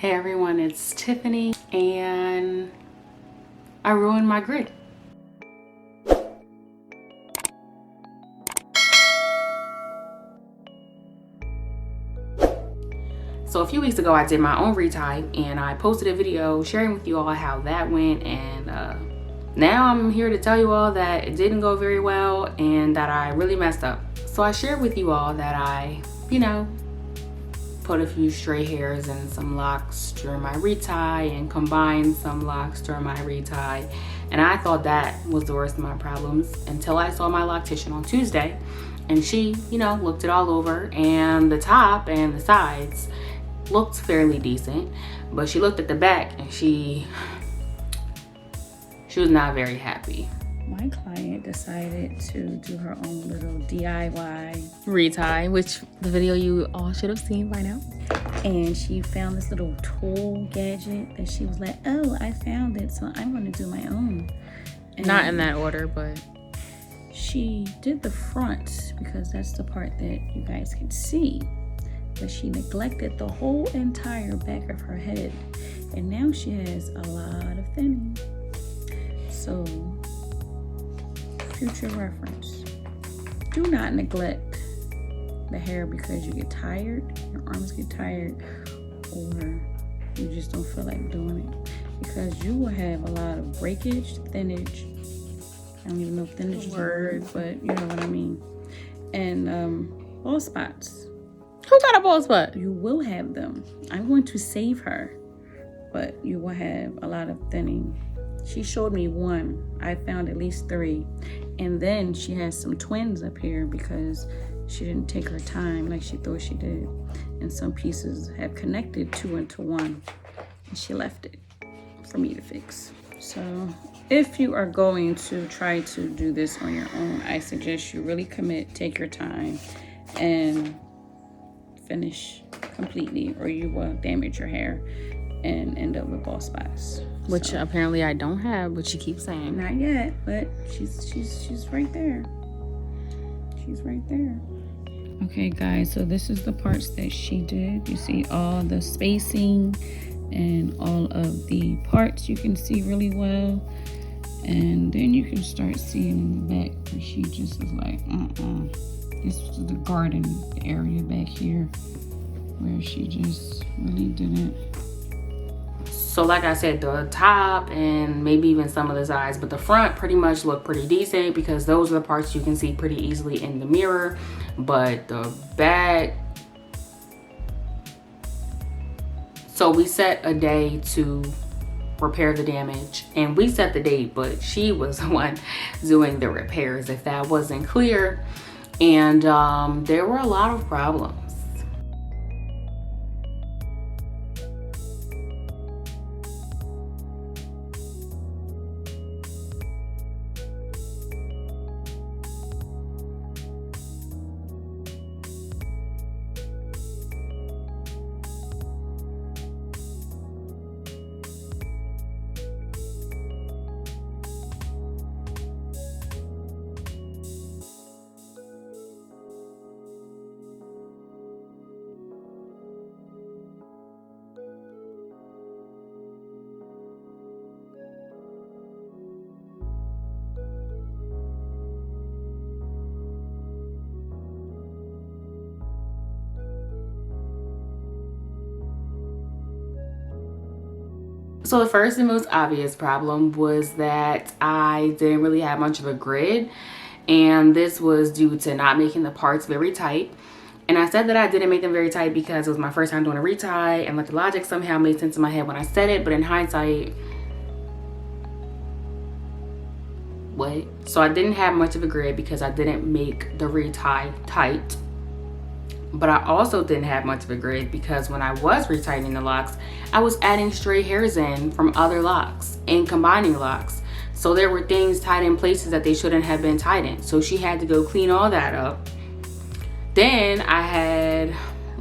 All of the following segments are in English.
Hey everyone, it's Tiffany, and I ruined my grid. So a few weeks ago I did my own retie, and I posted a video sharing with you all how that went, and now I'm here to tell you all that it didn't go very well and that I really messed up. So I shared with you all that I, put a few stray hairs and some locks during my retie and combined some locks during my retie. And I thought that was the worst of my problems until I saw my loctician on Tuesday, and she, looked it all over, and the top and the sides looked fairly decent, but she looked at the back and she was not very happy. My client decided to do her own little DIY retie, which the video you all should have seen by now. And she found this little tool gadget that she was like, oh, I found it, so I'm going to do my own. And not in that order, but she did the front because that's the part that you guys can see. But she neglected the whole entire back of her head. And now she has a lot of thinning. So, future reference, do not neglect the hair because you get tired, your arms get tired, or you just don't feel like doing it, because you will have a lot of breakage, thinnage. I don't even know if thinnage is a word, but you know what I mean. And bald spots. Who got a bald spot? You will have them. I'm going to save her, but you will have a lot of thinning. She showed me one. I found at least 3. And then she has some twins up here because she didn't take her time like she thought she did. And some pieces have connected 2 into 1. And she left it for me to fix. So if you are going to try to do this on your own, I suggest you really commit, take your time, and finish completely, or you will damage your hair and end up with bald spots. Which apparently I don't have, but she keeps saying. Not yet, but she's right there. She's right there. Okay, guys, so this is the parts that she did. You see all the spacing and all of the parts you can see really well. And then you can start seeing in the back where she just is like, This was the garden area back here where she just really didn't. So like I said, the top and maybe even some of the sides, but the front pretty much look pretty decent because those are the parts you can see pretty easily in the mirror. But the back, so we set a day to repair the damage, and we set the date, but she was the one doing the repairs, if that wasn't clear. And there were a lot of problems. So the first and most obvious problem was that I didn't really have much of a grid, and this was due to not making the parts very tight. And I said that I didn't make them very tight because it was my first time doing a retie, and like the logic somehow made sense in my head when I said it, but in hindsight, what? So I didn't have much of a grid because I didn't make the retie tight. But I also didn't have much of a grid because when I was retightening the locks, I was adding stray hairs in from other locks and combining locks. So there were things tied in places that they shouldn't have been tied in. So she had to go clean all that up. Then I had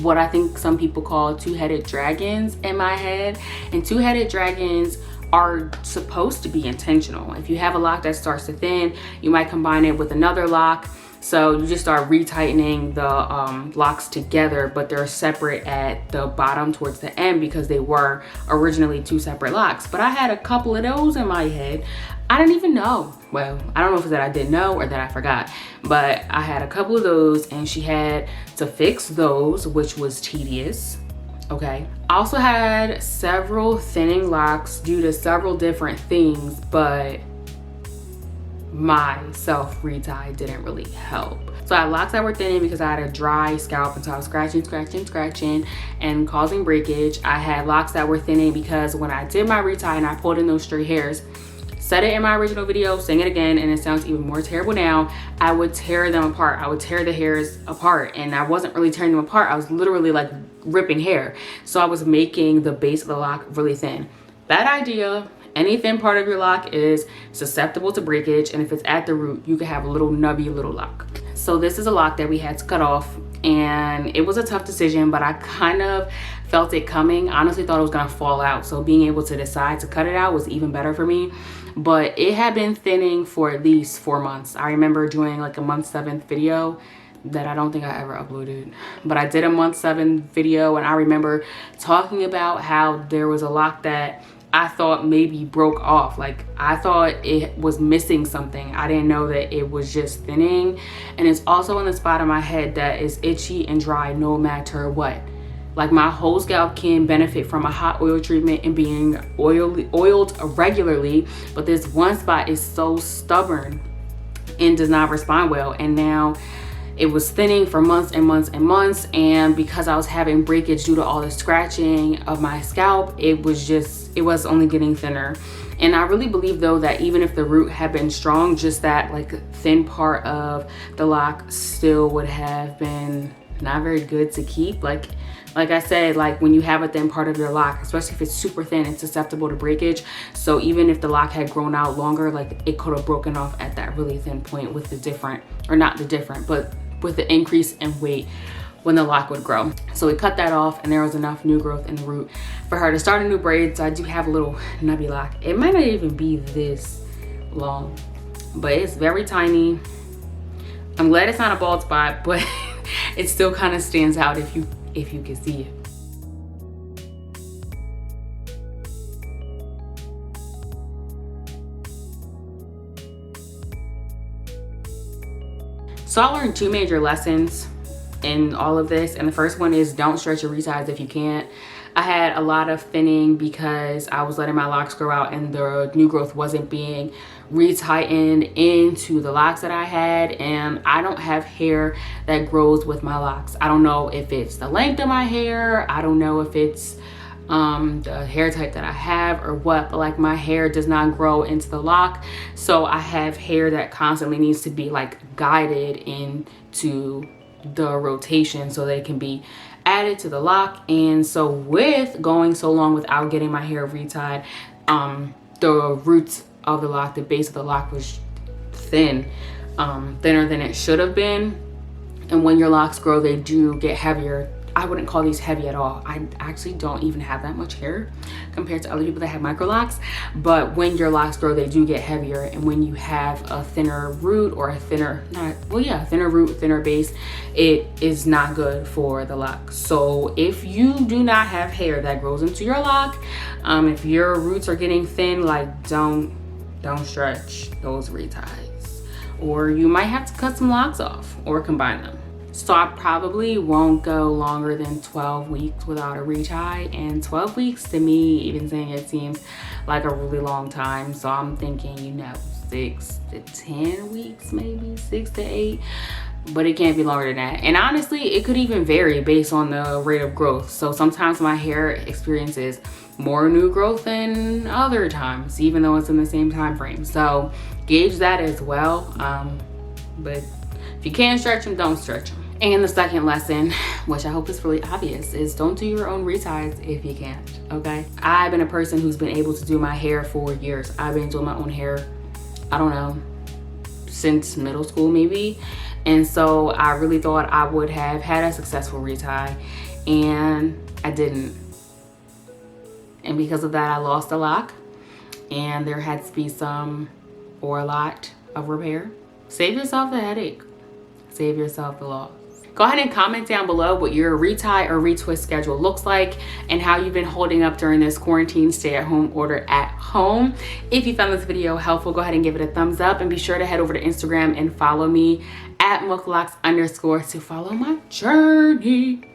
what I think some people call two-headed dragons in my head. And two-headed dragons are supposed to be intentional. If you have a lock that starts to thin, you might combine it with another lock So you just start retightening the locks together, but they're separate at the bottom towards the end because they were originally 2 separate locks. But I had a couple of those in my head. I didn't even know. Well, I don't know if it's that I didn't know or that I forgot, but I had a couple of those and she had to fix those, which was tedious. Okay. I also had several thinning locks due to several different things, but my self retie didn't really help. So I had locks that were thinning because I had a dry scalp and so I was scratching and causing breakage. I had locks that were thinning because when I did my retie and I pulled in those stray hairs, said it in my original video, saying it again, and it sounds even more terrible now, I would tear them apart. I would tear the hairs apart, and I wasn't really tearing them apart. I was literally like ripping hair. So I was making the base of the lock really thin. Bad idea. Any thin part of your lock is susceptible to breakage, and if it's at the root, you can have a little nubby little lock. So this is a lock that we had to cut off, and it was a tough decision, but I kind of felt it coming. I honestly thought it was gonna fall out, so being able to decide to cut it out was even better for me. But it had been thinning for at least 4 months. I remember doing like a month 7 video that I don't think I ever uploaded, but I did a month 7 video, and I remember talking about how there was a lock that I thought maybe broke off. Like I thought it was missing something. I didn't know that it was just thinning. And it's also in the spot of my head that is itchy and dry no matter what. Like my whole scalp can benefit from a hot oil treatment and being oiled regularly, but this one spot is so stubborn and does not respond well. And now it was thinning for months and months and months, and because I was having breakage due to all the scratching of my scalp, it was only getting thinner. And I really believe though that even if the root had been strong, just that like thin part of the lock still would have been not very good to keep. Like I said, like when you have a thin part of your lock, especially if it's super thin, it's susceptible to breakage. So even if the lock had grown out longer, like it could have broken off at that really thin point with with the increase in weight when the lock would grow. So we cut that off, and there was enough new growth in the root for her to start a new braid. So I do have a little nubby lock. It might not even be this long, but it's very tiny. I'm glad it's not a bald spot, but it still kind of stands out if you can see it. So I learned 2 major lessons in all of this, and the first one is don't stretch your reties if you can't. I had a lot of thinning because I was letting my locks grow out and the new growth wasn't being retightened into the locks that I had, and I don't have hair that grows with my locks. I don't know if it's the length of my hair, I don't know if it's the hair type that I have or what, but like my hair does not grow into the lock. So I have hair that constantly needs to be like guided into the rotation so that it can be added to the lock. And so with going so long without getting my hair retied, the roots of the lock, the base of the lock was thinner than it should have been. And when your locks grow, they do get heavier. I wouldn't call these heavy at all. I actually don't even have that much hair compared to other people that have micro locks. But when your locks grow, they do get heavier. And when you have a thinner root or a thinner root, thinner base, it is not good for the lock. So if you do not have hair that grows into your lock, if your roots are getting thin, like don't stretch those reties, or you might have to cut some locks off or combine them. So I probably won't go longer than 12 weeks without a retie, and 12 weeks to me, even saying it, seems like a really long time. So I'm thinking, 6 to 10 weeks, maybe 6 to 8, but it can't be longer than that. And honestly, it could even vary based on the rate of growth. So sometimes my hair experiences more new growth than other times, even though it's in the same time frame. So gauge that as well. But if you can't stretch them, don't stretch them. And the second lesson, which I hope is really obvious, is don't do your own reties if you can't, okay? I've been a person who's been able to do my hair for years. I've been doing my own hair, I don't know, since middle school maybe. And so I really thought I would have had a successful retie, and I didn't. And because of that, I lost a lock, and there had to be some or a lot of repair. Save yourself the headache. Save yourself the loss. Go ahead and comment down below what your retie or retwist schedule looks like and how you've been holding up during this quarantine stay-at-home order at home. If you found this video helpful, go ahead and give it a thumbs up and be sure to head over to Instagram and follow me at 𝗂𝘂𝘀_, to follow my journey.